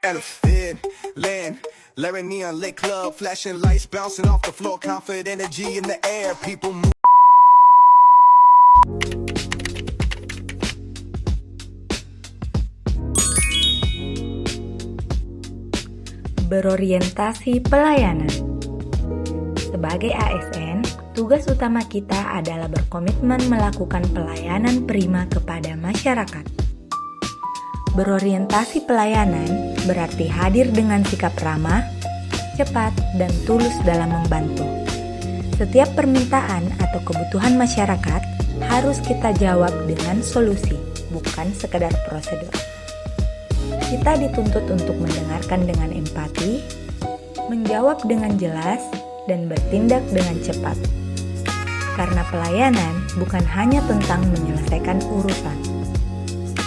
Elephant land, Larry neon lit club, flashing lights bouncing off the floor, confident energy in the air. People move. Berorientasi pelayanan. Sebagai ASN, tugas utama kita adalah berkomitmen melakukan pelayanan prima kepada masyarakat. Berorientasi pelayanan berarti hadir dengan sikap ramah, cepat, dan tulus dalam membantu. Setiap permintaan atau kebutuhan masyarakat harus kita jawab dengan solusi, bukan sekedar prosedur. Kita dituntut untuk mendengarkan dengan empati, menjawab dengan jelas, dan bertindak dengan cepat. Karena pelayanan bukan hanya tentang menyelesaikan urusan,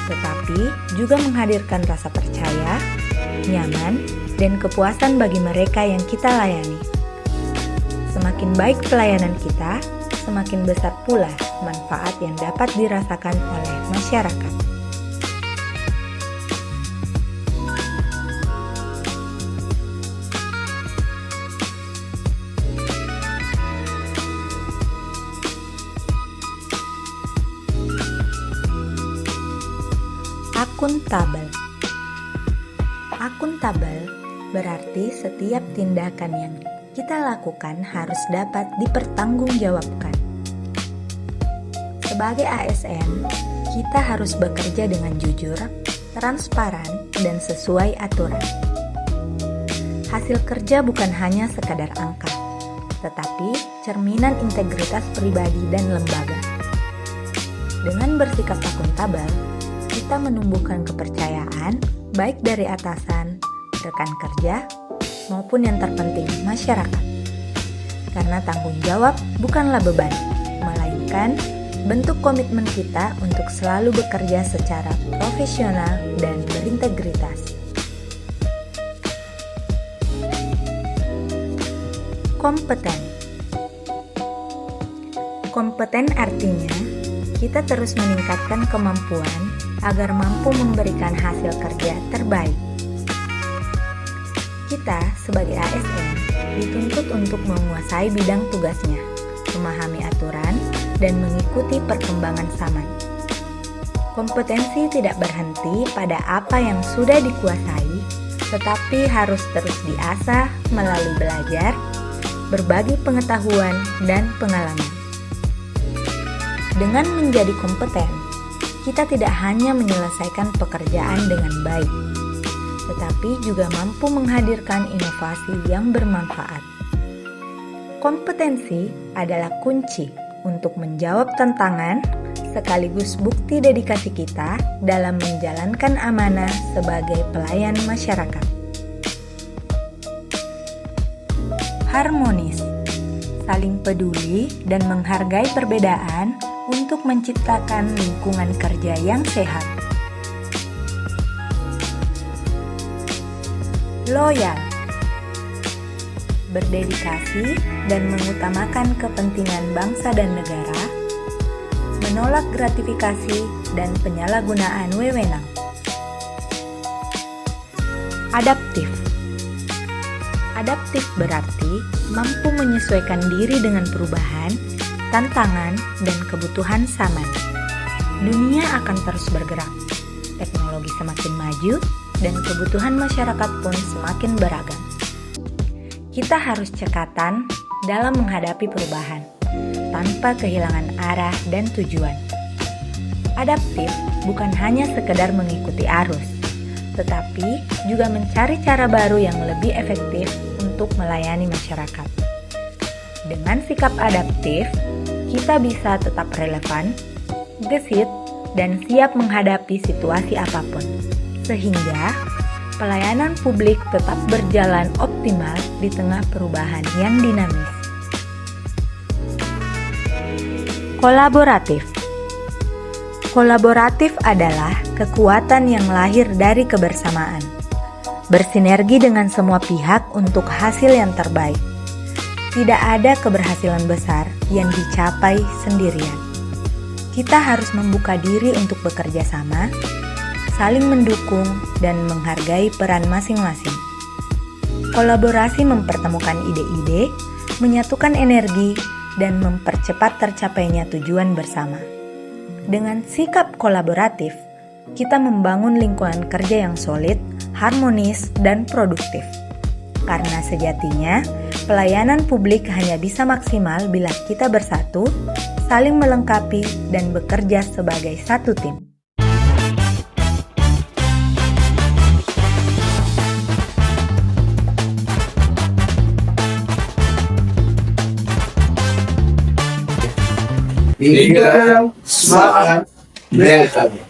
tetapi juga menghadirkan rasa percaya, nyaman, dan kepuasan bagi mereka yang kita layani. Semakin baik pelayanan kita, semakin besar pula manfaat yang dapat dirasakan oleh masyarakat. Akuntabel. Akuntabel berarti setiap tindakan yang kita lakukan harus dapat dipertanggungjawabkan. Sebagai ASN, kita harus bekerja dengan jujur, transparan, dan sesuai aturan. Hasil kerja bukan hanya sekadar angka, tetapi cerminan integritas pribadi dan lembaga. Dengan bersikap akuntabel, kita menumbuhkan kepercayaan baik dari atasan, rekan kerja, maupun yang terpenting masyarakat. Karena tanggung jawab bukanlah beban, melainkan bentuk komitmen kita untuk selalu bekerja secara profesional dan berintegritas. Kompeten. Kompeten artinya kita terus meningkatkan kemampuan agar mampu memberikan hasil kerja terbaik. Kita sebagai ASN dituntut untuk menguasai bidang tugasnya, memahami aturan, dan mengikuti perkembangan zaman. Kompetensi tidak berhenti pada apa yang sudah dikuasai, tetapi harus terus diasah melalui belajar, berbagi pengetahuan, dan pengalaman. Dengan menjadi kompeten, kita tidak hanya menyelesaikan pekerjaan dengan baik, tetapi juga mampu menghadirkan inovasi yang bermanfaat. Kompetensi adalah kunci untuk menjawab tantangan sekaligus bukti dedikasi kita dalam menjalankan amanah sebagai pelayan masyarakat. Harmonis, saling peduli dan menghargai perbedaan untuk menciptakan lingkungan kerja yang sehat. Loyal, berdedikasi dan mengutamakan kepentingan bangsa dan negara, menolak gratifikasi dan penyalahgunaan wewenang. Adaptif. Adaptif berarti mampu menyesuaikan diri dengan perubahan, tantangan, dan kebutuhan zaman. Dunia akan terus bergerak, teknologi semakin maju, dan kebutuhan masyarakat pun semakin beragam. Kita harus cekatan dalam menghadapi perubahan, tanpa kehilangan arah dan tujuan. Adaptif bukan hanya sekedar mengikuti arus, tetapi juga mencari cara baru yang lebih efektif untuk melayani masyarakat. Dengan sikap adaptif, kita bisa tetap relevan, gesit, dan siap menghadapi situasi apapun, sehingga pelayanan publik tetap berjalan optimal di tengah perubahan yang dinamis. Kolaboratif. Kolaboratif adalah kekuatan yang lahir dari kebersamaan, bersinergi dengan semua pihak untuk hasil yang terbaik. Tidak ada keberhasilan besar yang dicapai sendirian. Kita harus membuka diri untuk bekerja sama, saling mendukung dan menghargai peran masing-masing. Kolaborasi mempertemukan ide-ide, menyatukan energi, dan mempercepat tercapainya tujuan bersama. Dengan sikap kolaboratif, kita membangun lingkungan kerja yang solid, harmonis, dan produktif. Karena sejatinya, pelayanan publik hanya bisa maksimal bila kita bersatu, saling melengkapi, dan bekerja sebagai satu tim. Tiga, semangat, berkata.